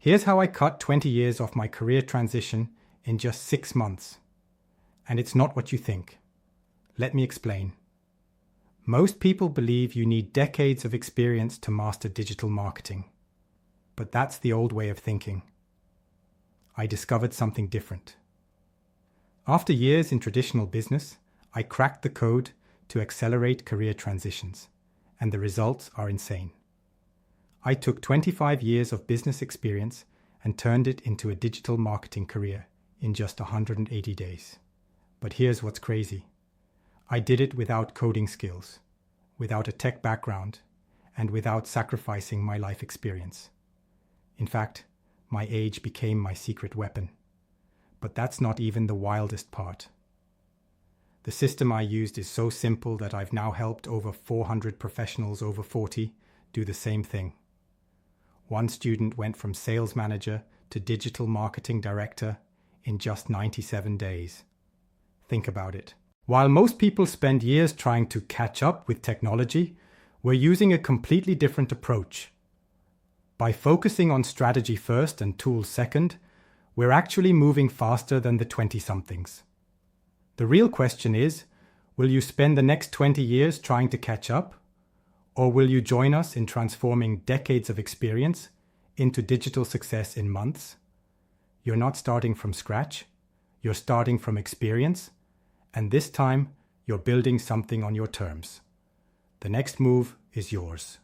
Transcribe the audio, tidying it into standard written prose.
Here's how I cut 20 years off my career transition in just 6 months. And it's not what you think. Let me explain. Most people believe you need decades of experience to master digital marketing. But that's the old way of thinking. I discovered something different. After years in traditional business, I cracked the code to accelerate career transitions, and the results are insane. I took 25 years of business experience and turned it into a digital marketing career in just 180 days. But here's what's crazy. I did it without coding skills, without a tech background, and without sacrificing my life experience. In fact, my age became my secret weapon. But that's not even the wildest part. The system I used is so simple that I've now helped over 400 professionals over 40 do the same thing. One student went from sales manager to digital marketing director in just 97 days. Think about it. While most people spend years trying to catch up with technology, we're using a completely different approach. By focusing on strategy first and tools second, we're actually moving faster than the 20-somethings. The real question is, will you spend the next 20 years trying to catch up? Or will you join us in transforming decades of experience into digital success in months? You're not starting from scratch. You're starting from experience. And this time, you're building something on your terms. The next move is yours.